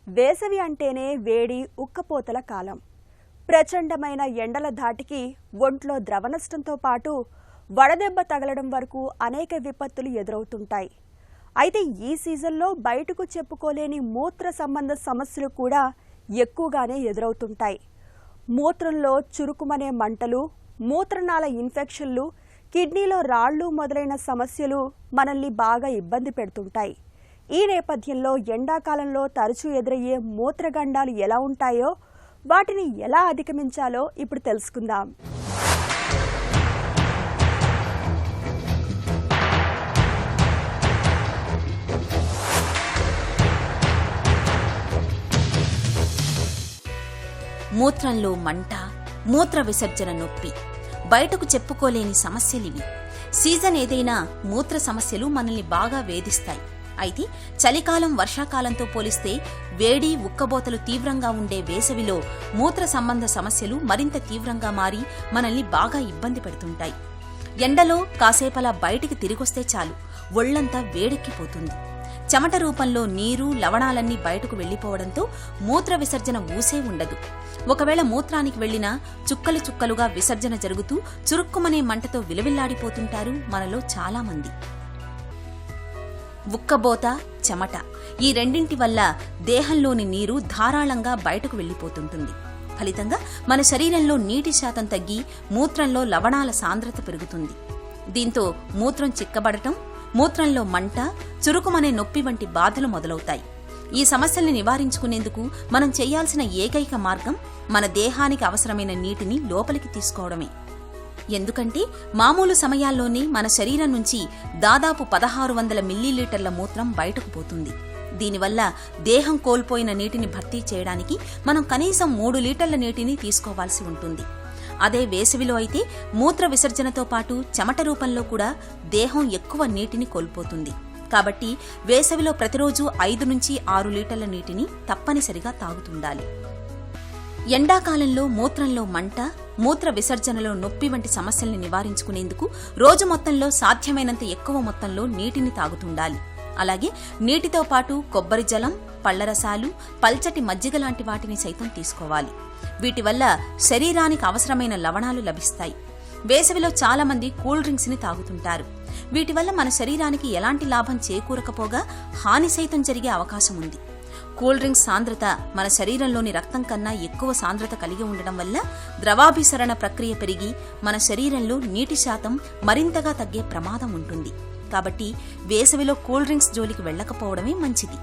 వేసవి అంటేనే వేడి ఉక్కపోతల కాలం. ప్రచండమైన ఎండల ధాటికి ఒంట్లో ద్రవనష్టంతో పాటు వడదెబ్బ తగలడం వరకు అనేక విపత్తులు ఎదురవుతుంటాయి. అయితే ఈ సీజన్లో బయటకు చెప్పుకోలేని మూత్ర సంబంధ సమస్యలు కూడా ఎక్కువగానే ఎదురవుతుంటాయి. మూత్రంలో చురుకుమనే మంటలు, మూత్రనాళ ఇన్ఫెక్షన్లు, కిడ్నీలో రాళ్లు మొదలైన సమస్యలు మనల్ని బాగా ఇబ్బంది పెడుతుంటాయి. ఈ నేపథ్యంలో ఎండాకాలంలో తరచూ ఎదురయ్యే మూత్రగండాలు ఎలా ఉంటాయో, వాటిని ఎలా అధిగమించాలో ఇప్పుడు తెలుసుకుందాం. మూత్రంలో మంట, మూత్ర విసర్జన నొప్పి, బయటకు చెప్పుకోలేని సమస్యలివి. సీజన్ ఏదైనా మూత్ర సమస్యలు మనల్ని బాగా వేధిస్తాయి. అయితే చలికాలం, వర్షాకాలంతో పోలిస్తే వేడి, ఉక్కబోతలు తీవ్రంగా ఉండే వేసవిలో మూత్ర సంబంధ సమస్యలు మరింత తీవ్రంగా మారి మనల్ని బాగా ఇబ్బంది పెడుతుంటాయి. ఎండలో కాసేపలా బయటికి తిరిగొస్తే చాలు ఒళ్లంతా వేడెక్కిపోతుంది. చెమట రూపంలో నీరు, లవణాలన్నీ బయటకు వెళ్లిపోవడంతో మూత్ర విసర్జన ఊసే ఉండదు. ఒకవేళ మూత్రానికి వెళ్లినా చుక్కలు చుక్కలుగా విసర్జన జరుగుతూ చురుక్కుమనే మంటతో విలవిల్లాడిపోతుంటారు మనలో చాలా మంది. ఉక్కబోత, చెమట ఈ రెండింటి వల్ల దేహంలోని నీరు ధారాళంగా బయటకు వెళ్లిపోతుంటుంది. ఫలితంగా మన శరీరంలో నీటి శాతం తగ్గి మూత్రంలో లవణాల సాంద్రత పెరుగుతుంది. దీంతో మూత్రం చిక్కబడటం, మూత్రంలో మంట, చురుకుమనే నొప్పి వంటి బాధలు మొదలవుతాయి. ఈ సమస్యల్ని నివారించుకునేందుకు మనం చేయాల్సిన ఏకైక మార్గం మన దేహానికి అవసరమైన నీటిని లోపలికి తీసుకోవడమే. ఎందుకంటే మామూలు సమయాల్లోనే మన శరీరం నుంచి దాదాపు 1600 మిల్లీలీటర్ల మూత్రం బయటకు పోతుంది. దీనివల్ల దేహం కోల్పోయిన నీటిని భర్తీ చేయడానికి మనం కనీసం 3 లీటర్ల నీటిని తీసుకోవాల్సి ఉంటుంది. అదే వేసవిలో అయితే మూత్ర విసర్జనతో పాటు చెమట రూపంలో కూడా దేహం ఎక్కువ నీటిని కోల్పోతుంది. కాబట్టి వేసవిలో ప్రతిరోజు 5 నుంచి 6 లీటర్ల నీటిని తప్పనిసరిగా తాగుతుండాలి. ఎండాకాలంలో మూత్రంలో మంట, మూత్ర విసర్జనలో నొప్పి వంటి సమస్యల్ని నివారించుకునేందుకు రోజు మొత్తంలో సాధ్యమైనంత ఎక్కువ మొత్తంలో నీటిని తాగుతుండాలి. అలాగే నీటితో పాటు కొబ్బరి జలం, పళ్లరసాలు, పల్చటి మజ్జిగ లాంటి వాటిని సైతం తీసుకోవాలి. వీటి వల్ల శరీరానికి అవసరమైన లవణాలు లభిస్తాయి. వేసవిలో చాలా మంది కూల్ డ్రింక్స్ ని తాగుతుంటారు. వీటి వల్ల మన శరీరానికి ఎలాంటి లాభం చేకూరకపోగా హాని సైతం జరిగే అవకాశం ఉంది. కూల్ డ్రింక్స్ సాంద్రత మన శరీరంలోని రక్తం కన్నా ఎక్కువ సాంద్రత కలిగి ఉండడం వల్ల ద్రవాభిసరణ ప్రక్రియ పెరిగి మన శరీరంలో నీటి శాతం మరింతగా తగ్గే ప్రమాదం ఉంటుంది. కాబట్టి వేసవిలో కూల్ డ్రింక్స్ జోలికి వెళ్లకపోవడమే మంచిది.